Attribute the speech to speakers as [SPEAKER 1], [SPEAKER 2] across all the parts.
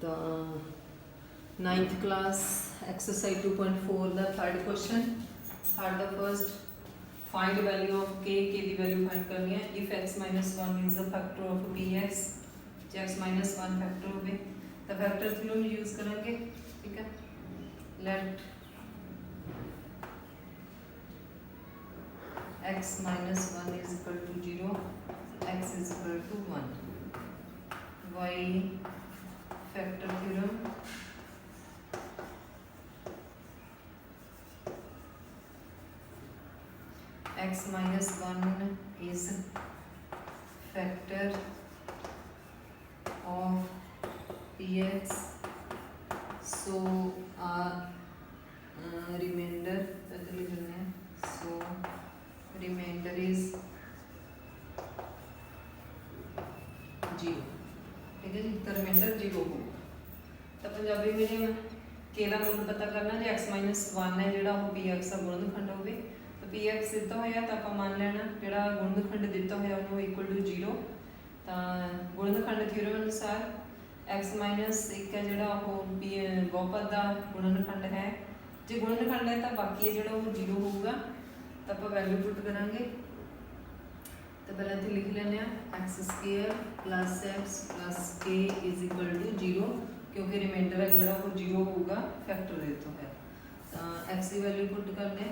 [SPEAKER 1] तो 9th class exercise 2.4 का third question third the first find value of k the value find करनी है if x minus one means the factor of p x जो x minus one factor हो तो factor theorem use करेंगे। ठीक है, let x minus one is equal to 0, x is equal to 1, y factor theorem x minus 1 is factor of px, so remainder so remainder is 0। ठीक है जी, तो reminder 0 हो तो पंजाबी मीडियम के का मुल पता करना जो x माइनस वन है जो पी एक्स का गुणनखंड हो तो पी एक्स दिता होया तो आप मान लेना जो गुणनखंड दिता होया उन्होंने इक्वल टू 0। तो गुणनखंड थ्योरम अनुसार x माइनस एक है जो पी बहुपद का गुणनखंड है, जो गुणनखंड है तो बाकी है जो 0 होगा। तो आप वैल्यू पुट करेंगे तो पहले इतने लिख लें x square plus x plus k is equal to 0 क्योंकि रिमाइंडर है जो 0 होगा फैक्टर देता है। तो एक्स की वैल्यू पुट कर दें,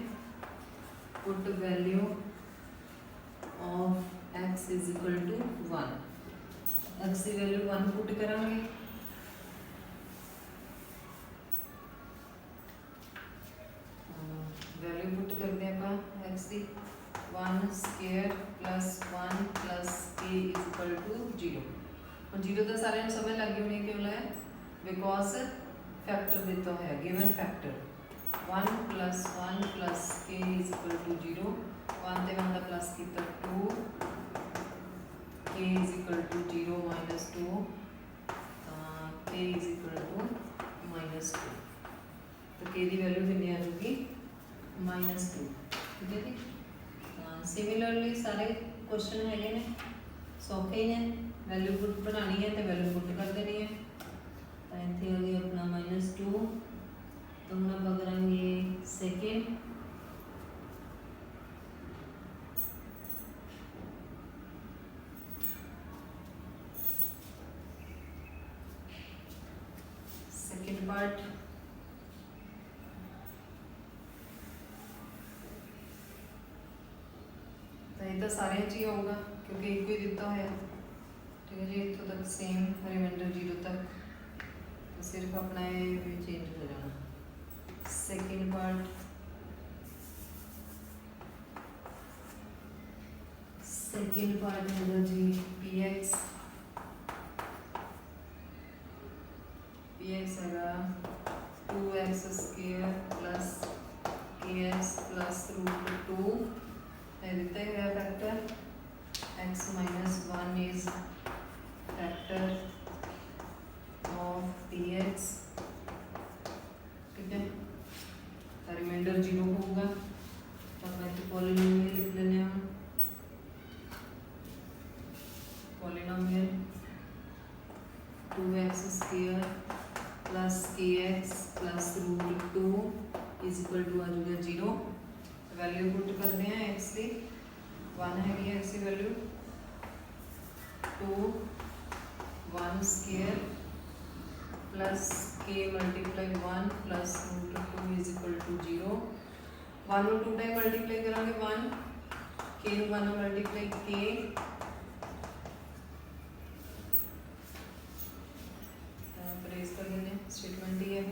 [SPEAKER 1] put value of x is equal to 1, x की वैल्यू 1 पुट करांगे। वैल्यू पुट करते हैं आप एक्स की 1 square plus 1 plus k is equal to 0। और 0 तो सारे समझ लगी होनी क्यों है बिकॉज फैक्टर देता है given factor 1 plus k is equal to 0, 1 ते 1 का प्लस किया 2 के इज इक्वल टू 0 माइनस 2 के इज इक्वल टू माइनस 2। तो के की वैल्यू कितनी आ जाएगी -2। ठीक है जी, सिमिलरली सारे क्वेश्चन है ने सौखे ही हैं, वैल्यू पुट बनानी है तो वैल्यू पुट कर देनी है। तो इतने हो गया अपना -2। तो हम आप करेंगे सेकेंड पार्ट तो ये तो सारे ही होगा क्योंकि एक ही दिता है। ठीक है जी, इतों तक सेम रिमाइंडर 0 तक, तो सिर्फ अपना ये चेंज हो जाना। सेकेंड पार्ट होगा जी पी एक्स है 2x square plus K x plus √2 देता है factor x minus 1 is factor of p x. ठीक है, तो रिमाइंडर 0 होगा। तो मैं तो पॉलिनोमियल लिख लेने हम, polynomial 2x square plus K x plus √2 is equal to आ जाएगा 0। वैल्यू पुट करते हैं एक्स की 1 है एक्स की value 2 1 square plus k multiply 1 plus √2 is equal to 0। 1 और 2 टाइम मल्टीप्लाई करेंगे 1 के 1 मल्टीप्लाई के स्टेटमेंट ही है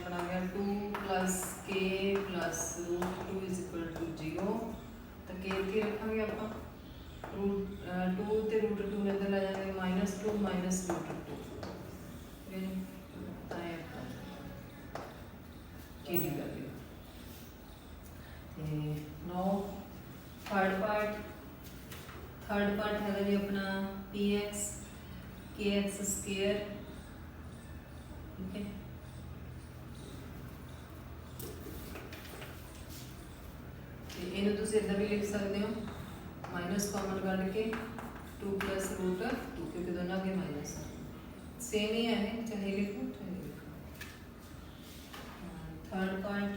[SPEAKER 1] बना गया 2 प्लस के प्लस √2 इज इक्वल टू 0। तो के की रखेंगे आप 2 ते √2 ने अंदर ला जाएंगे -2 माइनस √2 के the value. No third part है जी अपना पी एक्स के एक्स स्क्वायर। ठीक है, इन्हें तुम इधर भी लिख सकते हो माइनस कॉमन कट के 2 प्लस √2 क्योंकि दोनों आगे माइनस है। सेम ही है, चाहे लिखो चाहे लिखो। थर्ड पार्ट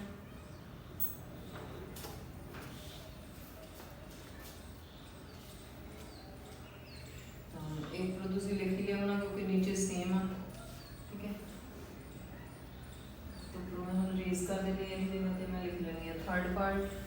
[SPEAKER 1] एक तो तुम लिख ही लिया होना क्योंकि नीचे सेम है, ठीक है। तो मैं हम रेज कर देते हैं, मतलब मैं लिख लेंगे थर्ड पार्ट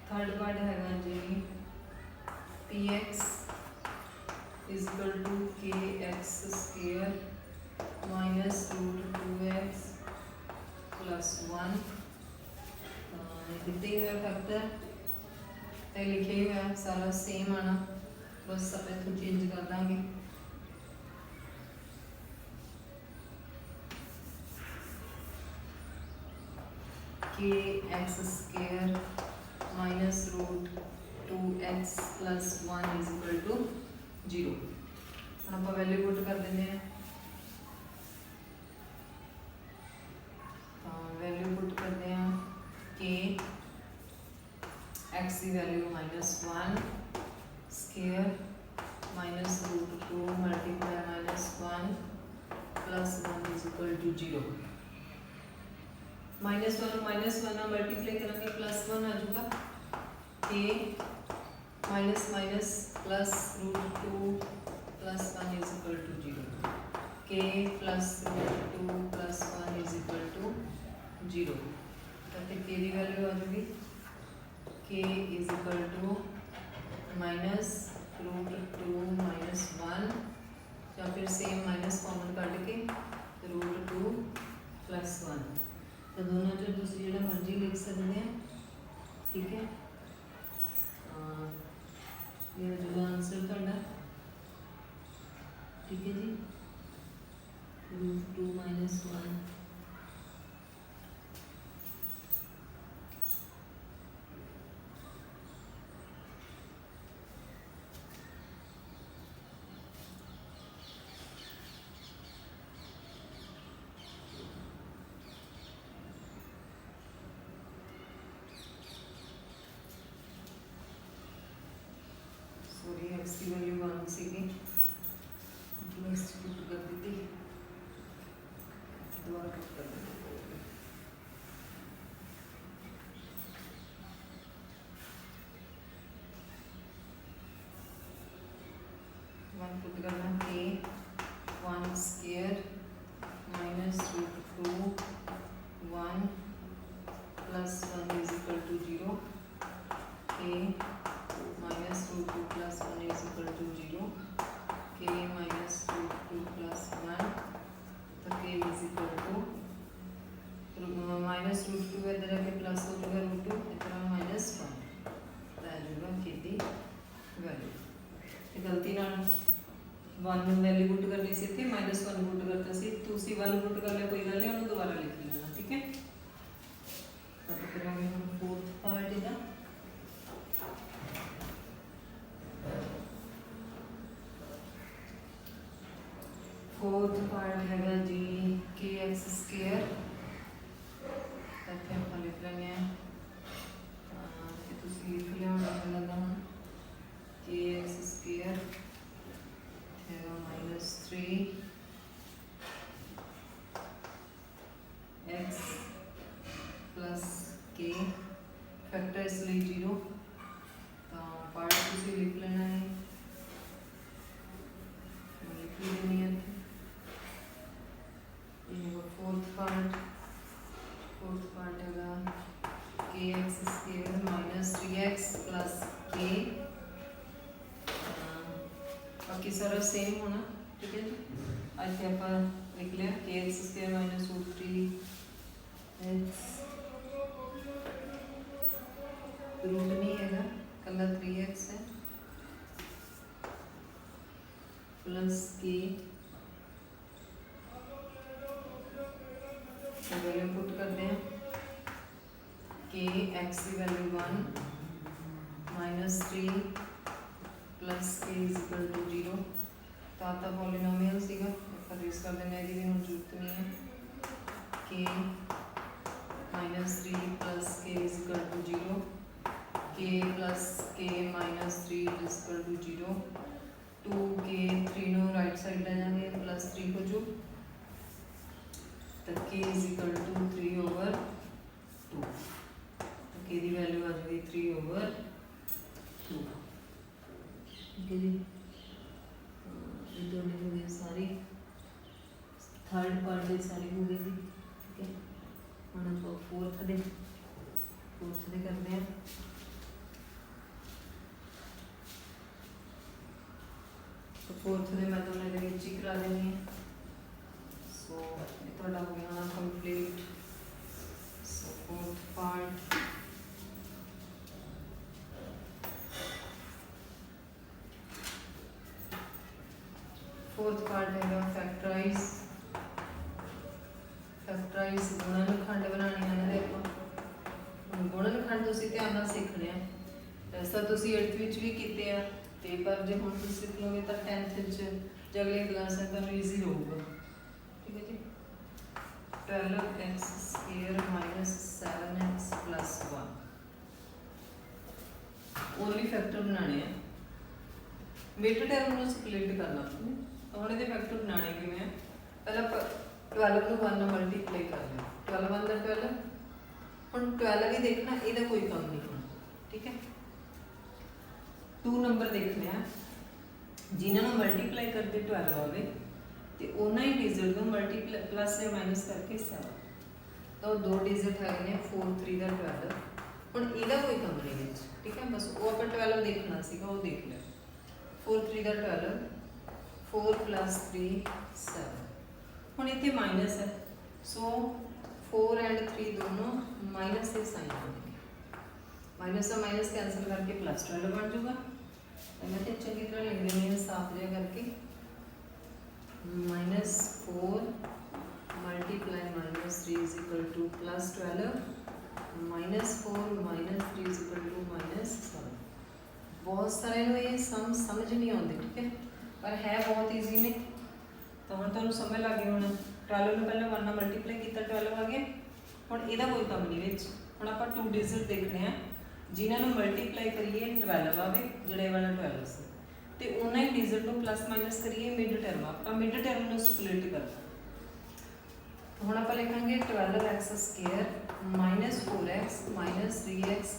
[SPEAKER 1] थर्ड पार्ट है जी P x is equal to K x square minus root 2x plus 1 दिते हुए फैक्टर तो लिखे हुआ सारा सेम आना, बस सब इतना चेंज कर देंगे। K x square minus root 2x plus 1 is equal to 0। हम आप वैल्यू पुट कर देते हैं, वैल्यू पुट करते हैं के एक्स की value -1 square minus root 2 multiply -1 plus 1 is equal to 0। -1 multiply करेंगे प्लस 1 आ जाएगा, k minus minus plus root 2 plus 1 is equal to 0। K plus root 2 plus 1 is equal to 0। तो फिर के की वैल्यू आ जाएगी k is equal to minus root 2 minus 1 या फिर सेम माइनस कॉमन कट के रूट 2 प्लस 1। तो दोनों जो दूसरी जो मर्जी लिख सकते हैं, ठीक है। ये जो आंसर थोड़ा, ठीक है जी, रूट 2 माइनस 1। इसकी वैल्यू 1 सी नेक्स्ट पुट कर दी थी, दोबारा पुट कर देते 1 पुट करना k 1 square minus root 2 1 plus 1 is equal to 0। K minus root 2 plus 1 is equal to 0। K minus root 2 plus 1, तो k is equal to minus root 2 इधर आके प्लस हो जाएगा रूट 2 इधर -1 तो आ जाएगा के दी वैल्यू। गलती ना 1 वैल्यू पुट करनी सी थी, -1 पुट करता सी, तुसी 1 पुट कर ले, कोई गल नहीं, उन्होंने दोबारा लिख लेना, ठीक है। तो फिर हम फोर्थ पार्ट इधर फोर्थ पार्ट है जी के एक्स स्क्वायर, तक हम लिख लेंगे कि तुम लिख लिया होना लगा हम के एक्स स्क्वायर है -3 एक्स प्लस के फैक्टर इसलिए 0। तो पार्ट तुम लिख लेना है, लिख लेनी है। फोर्थ पार्ट है के x square minus 3x plus के, बाकी सारा सेम होना, ठीक है जी। आज आप लिख लिया k x square minus root 3x root नहीं है कल 3x है प्लस के वैल्यू पुट करते हैं के एक्स की value 1 -3 plus k is equal to 0 तो आता पॉलीनोमियल सीगा रेस कर देने की भी हम जरूरत नहीं है के -3 plus k is equal to 0 k plus के -3 इज इक्वल टू 0 2 के 3 नो राइट साइड ले जाएंगे प्लस 3 हो जो तो k is equal to 3 over 2 तो के दी वैल्यू आ जाएगी 3 ओवर 2 ठीक है जी ये दोनों हो गई सारी थर्ड पार्ट की सारी हो गई थी ठीक है हम आप फोर्थ दे करते हैं तो फोर्थ दे मैं तुमने ये ही करा देनी है सो ये थोड़ा हो गया ना complete so fourth part fourth part है फैक्टराइज गुणनखंड बनाने हैं देखो गुणनखंड तुसी ध्यान नाल सीखने हैं ऐसा तुसी 8th विच भी कीते आ ते पर जे हुण तुसी सीख लोगे तो 10th विच जे अगली क्लास है तो ईजी होगा ठीक है जी 12x square minus 7x plus 1 और भी फैक्टर बनाने हैं मिड टर्म ਨੂੰ स्प्लिट करना आपने ਹੁਣ ਇਹਦੇ ਫੈਕਟਰ ਬਣਾਣੇ ਕਿਵੇਂ ਆ ਪਹਿਲਾਂ 12 ਨੂੰ 1 ਨਾਲ ਮਲਟੀਪਲਾਈ ਕਰ ਲਿਓ 12 1 ਦਾ 12 ਹੁਣ 12 ਵੀ ਦੇਖਣਾ ਇਹਦਾ ਕੋਈ ਕੰਮ ਨਹੀਂ ਹੁਣ ਠੀਕ ਹੈ 2 ਨੰਬਰ ਦੇਖਨੇ ਆ ਜਿਨ੍ਹਾਂ ਨੂੰ ਮਲਟੀਪਲਾਈ ਕਰਦੇ 12 ਆਵੇ ਤੇ ਉਹਨਾਂ ਹੀ ਡਿਜਿਟ ਨੂੰ ਮਲਟੀਪਲਾਈ ਪਲੱਸ ਜਾਂ ਮਾਈਨਸ ਕਰਕੇ 7 ਤਾਂ ਦੋ ਡਿਜਿਟ ਹੈਗੇ ਨੇ 4 3 ਦਾ 12 ਹੁਣ ਇਹਦਾ ਕੋਈ ਕੰਮ ਨਹੀਂ ਵਿੱਚ ਠੀਕ ਹੈ ਬਸ ਉਹ ਆਪਾਂ 12 ਦੇਖਣਾ ਸੀਗਾ ਉਹ ਦੇਖ ਲਿਆ 4 3 ਦਾ 12 4 plus 3 7 ਹੁਣ ਇੱਥੇ ਮਾਈਨਸ ਹੈ ਸੋ 4 ਐਂਡ 3 ਦੋਨੋਂ ਮਾਈਨਸ ਦੇ ਸਾਈਨ ਹੋਣਗੇ ਮਾਈਨਸ ਦਾ ਮਾਈਨਸ ਕੈਂਸਲ ਕਰਕੇ ਪਲੱਸ 12 ਬਣ ਜਾਊਗਾ ਤਾਂ ਮੈਂ ਤੇ ਚੰਗੀ ਤਰ੍ਹਾਂ ਲਿਖ ਦਿੰਦੀ ਹਾਂ ਸਾਫ ਜਿਹਾ ਕਰਕੇ -4 multiply -3 is equal to +12 -4 -3 is equal to -7 बहुत सारे ਨੂੰ ਇਹ ਸਮਝ ਨਹੀਂ ਆਉਂਦੇ ਠੀਕ ਹੈ पर है बहुत ईजी ने तो हम तुहानू समझ लग गई हुण 12 ਨੂੰ ਪਹਿਲਾਂ 1 ਨਾਲ ਮਲਟੀਪਲਾਈ ਕੀਤਾ 12 आ गया ਹੁਣ ਇਹਦਾ ਕੋਈ ਕੰਮ ਨਹੀਂ ਵਿੱਚ ਹੁਣ ਆਪਾਂ 2 ਡਿਜਿਟ ਦੇਖਣੇ ਆ ਜਿਨ੍ਹਾਂ ਨੂੰ ਮਲਟੀਪਲਾਈ ਕਰੀਏ 12 ਆਵੇ ਜਿਹੜਾ ਵਾਲਾ 12 ਸੀ ਤੇ ਉਹਨਾਂ ਹੀ ਡਿਜਿਟ ਨੂੰ ਪਲੱਸ ਮਾਈਨਸ ਕਰੀਏ ਮਿਡ ਟਰਮ ਆਪਾਂ ਮਿਡ ਟਰਮ ਨੂੰ ਸਪਲਿਟ ਕਰਨਾ ਹੁਣ ਆਪਾਂ ਲਿਖਾਂਗੇ 12x ਸਕੁਅਰ -4x -3x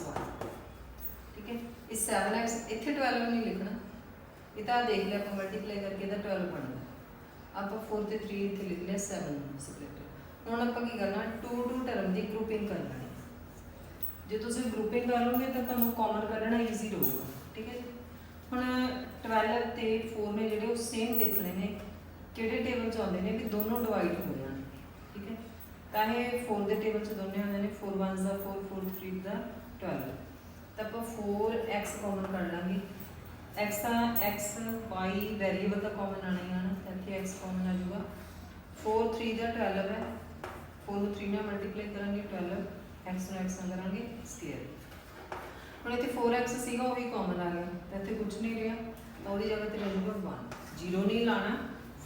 [SPEAKER 1] 1 ठीक है इस 7x इतने 12 नहीं लिखना इतना देख लिया आप मल्टीप्लाई करके इधर 12 बनना आप 4 ਤੇ 3 ਇੱਥੇ ਲਿਖ ਲਿਆ 7 ਸਪਲਿਟ ਹੁਣ ਆਪਾਂ ਕੀ ਕਰਨਾ 2 ਟਰਮ ਦੀ ਗਰੁੱਪਿੰਗ ਕਰ ਲੈਣੀ ਜੇ ਤੁਸੀਂ ਗਰੁੱਪਿੰਗ ਕਰ ਲਓਗੇ ਤਾਂ ਤੁਹਾਨੂੰ ਕਾਮਨ ਕਰਨਾ ਈਜ਼ੀ ਰਹੂਗਾ ਠੀਕ ਹੈ ਹੁਣ 12 ਤੇ 4 ਨੇ ਜਿਹੜੇ ਉਹ ਸੇਮ ਦੇਖਣੇ ਨੇ ਕਿਹੜੇ ਟੇਬਲ ਚ ਆਉਂਦੇ ਨੇ ਵੀ ਦੋਨੋਂ ਡਿਵਾਈਡ ਹੋ ਜਾਣ ਠੀਕ ਹੈ ਤਾਂ ਇਹ 4 ਦੇ ਟੇਬਲ ਚ ਦੋਨੇ ਆਉਂਦੇ ਨੇ 4 1s ਦਾ 4 4 3 ਦਾ 12 ਤਾਂ ਆਪਾਂ 4x ਕਾਮਨ ਕਰ ਲਾਂਗੇ x का x y वेरिएबल का कॉमन आना ही आना इतने x कॉमन आ जाएगा 4 3 का 12 है 4 3 ਨਾਲ ਮਲਟੀਪਲਾਈ ਕਰਾਂਗੇ 12 x ਨੂੰ x ਨਾਲ ਕਰਾਂਗੇ ਸਕੁਅਰ ਹੁਣ ਇੱਥੇ 4x ਸੀਗਾ ਉਹ ਵੀ ਕਾਮਨ ਆ ਗਿਆ ਤਾਂ ਇੱਥੇ ਕੁਝ ਨਹੀਂ ਰਿਹਾ ਤਾਂ ਉਹਦੀ ਜਗ੍ਹਾ ਤੇ ਲੈ ਜਾਊਗਾ 1 0 ਨਹੀਂ ਲਾਣਾ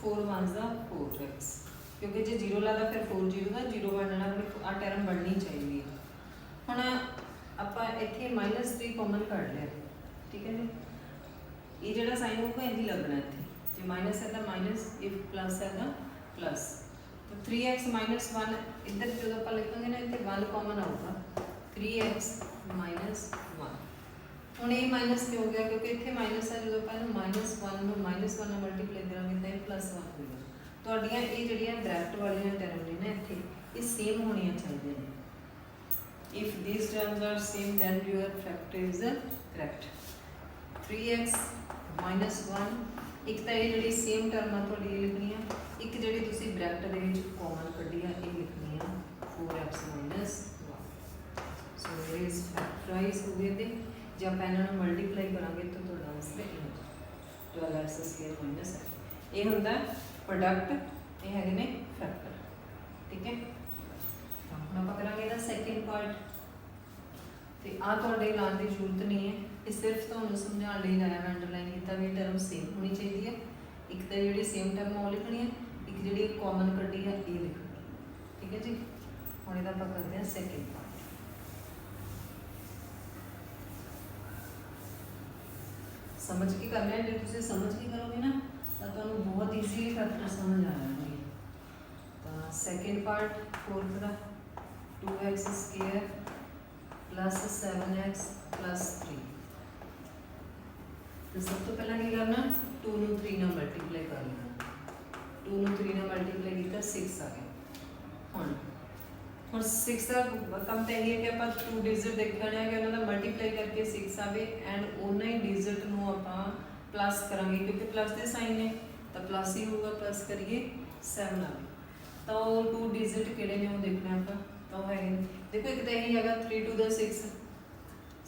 [SPEAKER 1] 4 1s ਦਾ 4x ਕਿਉਂਕਿ ਜੇ 0 ਲਾਦਾ ਫਿਰ 4 0 ਦਾ 0 ਬਣ ਜਾਣਾ ਆ ਟਰਮ ਬਣਨੀ ਚਾਹੀਦੀ ਹੈ ਹੁਣ ਆਪਾਂ ਇੱਥੇ -3 ਕਾਮਨ ਕੱਢ ਲਿਆ ਠੀਕ ਹੈ ਜੀ ये जो साइन होगा इंज लगना है जो माइनस है माइनस इफ प्लस है प्लस तो 3x -1 इधर जो आप लिखेंगे ना इतने 1 कॉमन आऊगा 3x -1 ਹੁਣ ਇਹ ਮਾਈਨਸ ਕਿਉਂ ਹੋ ਗਿਆ ਕਿਉਂਕਿ ਇੱਥੇ ਮਾਈਨਸ ਹੈ ਜਦੋਂ ਆਪਾਂ -1 ਨੂੰ -1 ਨਾਲ ਮਲਟੀਪਲਾਈ ਕਰਾਂਗੇ ਤਾਂ ਇਹ +1 ਹੋਏਗਾ ਤੁਹਾਡੀਆਂ ਇਹ ਜਿਹੜੀਆਂ ਬ੍ਰੈਕਟ ਵਾਲੀਆਂ ਟਰਮ ਨੇ ਨਾ ਇੱਥੇ ਇਹ ਸੇਮ ਹੋਣੀਆਂ ਚਾਹੀਦੀਆਂ ਨੇ if these terms are same then your factor is correct 3x -1 ਇੱਕ ਤਾਂ ਇਹ ਜਿਹੜੀ ਸੇਮ ਟਰਮ ਆ ਤੁਹਾਡੀ ਇਹ ਲਿਖਣੀ ਆ ਇੱਕ ਜਿਹੜੀ ਤੁਸੀਂ ਬ੍ਰੈਕਟ ਦੇ ਵਿੱਚ ਕਾਮਨ ਕੱਢੀ ਆ ਇਹ ਲਿਖਣੀ ਆ 4x -1 ਸੋ ਇਹ ਇਸ ਫੈਕਟਰਾਈਜ਼ ਹੋ ਗਏ ਤੇ जब आप इन्होंने मल्टीप्लाई करांगे तो थोड़ा आंसर ये 12x स्क्वायर माइनस है ये होंदा प्रोडक्ट ये है ने फैक्टर ठीक है हम आप करांगे दा सेकंड पार्ट ते आ थोड़े लाने की जरूरत नहीं है ये सिर्फ तुहानूं समझाउण लई लाया मैं अंडरलाइन किया भी टर्म सेम होनी चाहिए है। एक तो जी सेम टर्म वो लिखनी है, एक जी कॉमन कड्डी है ये लिखनी। ठीक है जी, हम इहदा आपां करते हैं सैकेंड पार्ट। समझ के करना है, जो तुसीं समझ के करोगे ना तो तुहानूं बहुत ईजीली फैक्टर समझ आ जाएंगे। तो सैकेंड पार्ट फोर्थ का 2x square plus 7x plus 3। तो सब तो पहला की करना 2 ਨੂੰ 3 ਨਾਲ ਮਲਟੀਪਲਾਈ ਕਰ ਲੈਣਾ। 2 ਨੂੰ 3 ਨਾਲ ਮਲਟੀਪਲਾਈ ਕੀਤਾ 6 ਆ ਗਿਆ। ਹੁਣ 6 ਦਾ ਕੰਮ ਤਾਂ ਇਹ ਹੈ ਕਿ ਆਪਾਂ 2 ਡਿਜਿਟ ਦੇਖਣਾ ਹੈ ਕਿ ਉਹਨਾਂ ਦਾ ਮਲਟੀਪਲਾਈ ਕਰਕੇ 6 ਆਵੇ ਐਂਡ ਉਹਨਾਂ ਹੀ ਡਿਜਿਟ ਨੂੰ ਆਪਾਂ ਪਲੱਸ ਕਰਾਂਗੇ ਕਿਉਂਕਿ ਪਲੱਸ ਦੇ ਸਾਈਨ ਨੇ ਤਾਂ ਪਲੱਸ ਹੀ ਹੋਊਗਾ। ਪਲੱਸ ਕਰੀਏ 7 ਆਵੇ ਤਾਂ ਉਹ 2 ਡਿਜਿਟ ਕਿਹੜੇ ਨੇ ਉਹ ਦੇਖਣਾ ਆਪਾਂ। ਤਾਂ ਉਹ ਹੈਗੇ ਦੇਖੋ ਇੱਕ ਤਾਂ ਇਹ ਹੈਗਾ 3 to the 6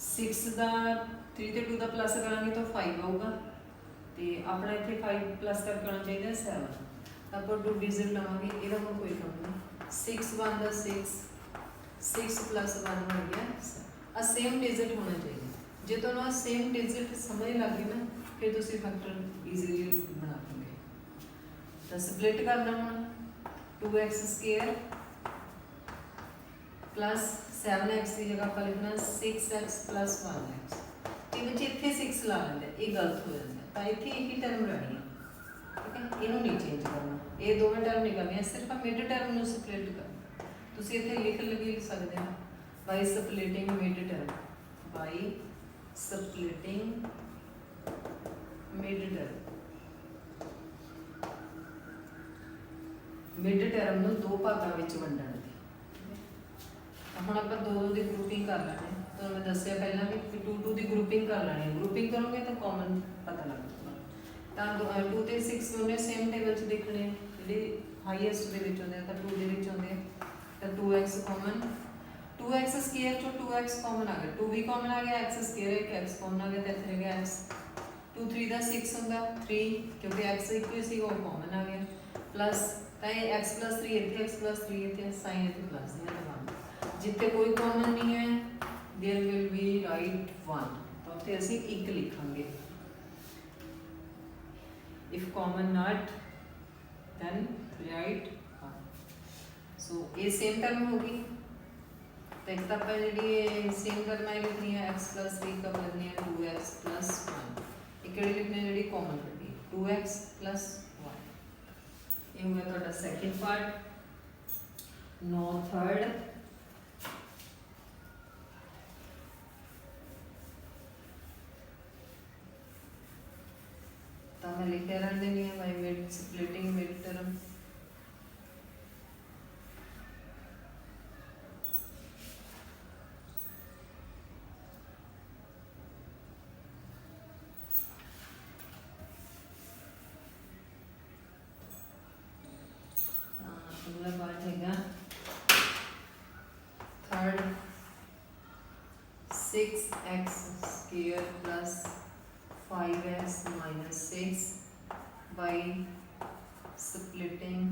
[SPEAKER 1] 6 ਦਾ 3 ਤੇ 2 ਦਾ प्लस करांगे तो 5 आऊगा तो अपना इतने 5 प्लस करके आना चाहिए 7। आप 2 डिजिट लवेंगे यदा हम कोई कम नहीं 6 1 का 6 प्लस 1 बन गया 7। सेम डिजिट होना चाहिए। जो तुहानूं सेम डिजिट समझ लग गई ना फिर तुसीं फैक्टर ईजीली बना लोगे। तो स्प्लिट करना हम 2x स्क्वायर प्लस 7x की जगह पर लिखना 6x प्लस 1x। बच्चे इतने 6 ला लेंगे ये गलत हो जाता है तो इतने एक ही टर्म रहनी है। ठीक है, इनू नहीं चेंज करना, ये दोवें टर्म नहीं करनी, सिर्फ मिड टर्म में स्प्लिट करना। तुम इतने लिख सकते हो by splitting mid term, by splitting mid term. Mid term में 2 भागों में वंडण दी। हम आप 2 की ग्रुपिंग कर लें तो मैं दसिया पहला भी 2 2 की ग्रुपिंग कर लेनी। ग्रुपिंग करोगे तो कॉमन पता लग जाएगा। तो 2 ते 6 दोनों सेम टेबल च देखने जी हाईएस्ट के आते हैं तो 2 के आते हैं तो 2x कॉमन 2x स्क्वायर चो 2x कॉमन आ गया 2 भी कॉमन आ गया x स्क्वायर एक x कॉमन आ गया तो इतने गया x 2 3 का 6 होंगे 3 क्योंकि x एक ही सी वो कॉमन आ गया प्लस तो x प्लस 3 इतने x प्लस 3 इतने साइन इतने प्लस जितने कोई कॉमन नहीं है देयर विल बी राइट 1 तो उत्थे असी एक लिखांगे। If common not then right 1। So ये सेम टर्म होगी तो एक तो अपन जी सेम टर्म है लिखनी है x प्लस 3 कब लिखनी है 2x प्लस 1। एक लिखनी है जी कॉमन करनी 2x प्लस 1। ये हुआ थोड़ा सेकंड पार्ट। नो थर्ड मैं लिखे रहने नहीं है by mid splitting mid term. अगला पार्ट है third 6x square plus 5x minus 6 by splitting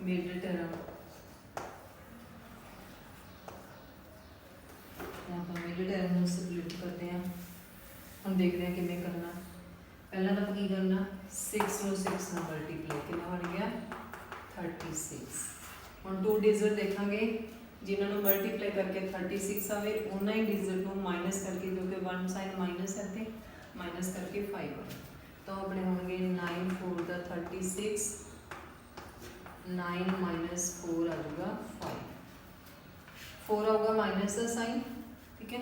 [SPEAKER 1] mid term। यहाँ पर मिड टर्म में स्प्लिट करते हैं। हम देखते हैं किमें करना। पहला तो की करना 6 और 6 में मल्टीप्लाई कितना बन गया 36। हम 2 डिजिट देखेंगे जिन्होंने मल्टीप्लाई करके 36 आवे उन्ना ही डिजिट को माइनस करके क्योंकि 1 साइन माइनस है तो माइनस करके 5 आए तो अपने होंगे 9 4 का 36 9 माइनस 4 आ जाएगा 5 4 आऊगा माइनस का साइन। ठीक है,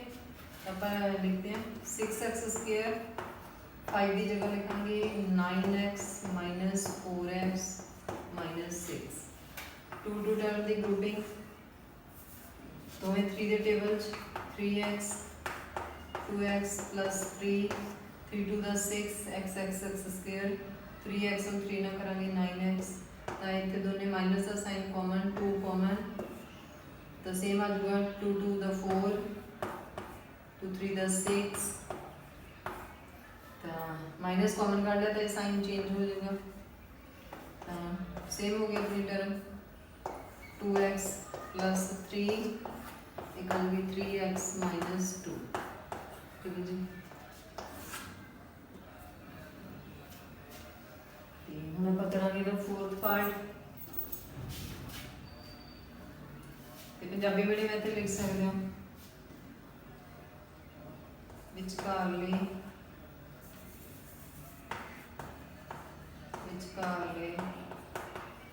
[SPEAKER 1] आप लिखते हैं 6x स्क्वायर 5 की जगह लिखेंगे 9x minus 4x minus 6 2 2 term की ग्रुपिंग तो 3 के table 3x 2x plus 3 3 to the 6 x square 3x और 3 ना करेंगे 9x तो इतने दोनों माइनस का साइन कॉमन 2 कॉमन तो सेम आ जाएगा 2 2 द 4 2 3 द 6 तो माइनस कॉमन कर लिया तो साइन चेंज हो जाएगा, सेम हो गया अपनी टर्म 2x प्लस 3 इक्वल भी 3x माइनस 2। ठीक है जी, हम आप करांगे तो फोर्थ पार्ट पंजाबी मीडियम इतने लिख सकते हो विचकारले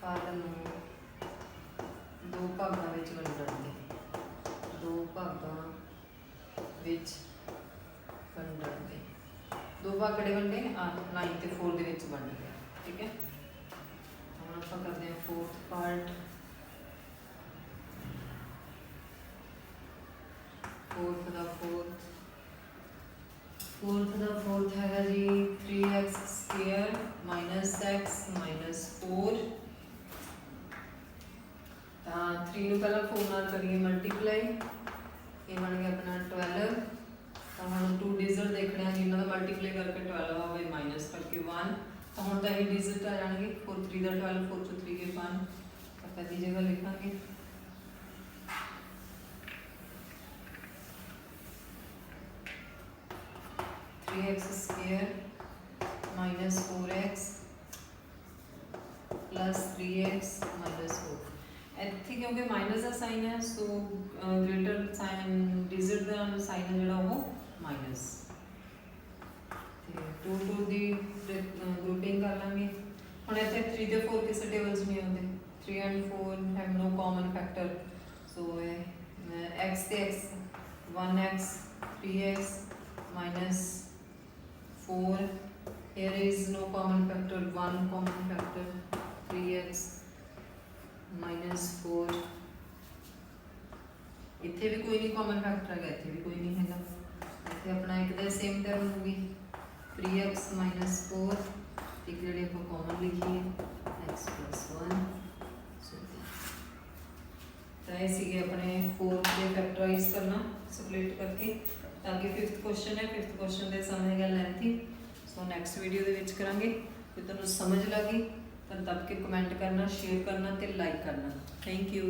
[SPEAKER 1] पद नूं दो भागां विच वंडण दे, दो भागां विच वंडण दे, दो भाग किहड़े वंडे 9 ते 4 दे विच वंड गए। ठीक है, हम आप करते हैं फोर्थ पार्ट। फोर्थ है जी 3x square minus x minus 4। 3 नूं पहला 4 नाल करिए मल्टीप्लाई, ये बन गया अपना 12। तो हम 2 डिजिट देखने जिन्हों का मल्टीप्लाई करके 12 हो गए माइनस करके 1। तो हम तो यही डिजिट आ जाएंगे 4 3 का 12, 4 2 3 के 1। तो पहली जगह लिखांगे 3x square minus 4x plus 3x minus 4। इतने क्योंकि माइनस का साइन है सो ग्रेटर साइन डिजिट का साइन है जो वो माइनस। 2 2 की ग्रुपिंग कर लेंगे हम इतने 3 ते 4 किसी टेबल्स नहीं आते, 3 and 4 have no common factor. So x ते x 1x 3x minus 4, here is no common factor, 1 common factor 3x minus 4। इत्थे भी कोई नहीं कॉमन फैक्टर है, इत्थे भी कोई नहीं है, इत्थे अपना एक दे सेम टर्म होगी 3x minus 4, एक जड़े आप कॉमन लिखिए x plus 1। तो ये सीगे अपने 4 के फैक्टराइज करना स्प्लिट करके, ताकि 5th क्वेश्चन है, 5th क्वेश्चन के समय है लेंथी। सो नैक्सट वीडियो के विच करांगे। जो तुहानूं समझ लगी तो दब के कमेंट करना, शेयर करना ते लाइक करना। Thank you.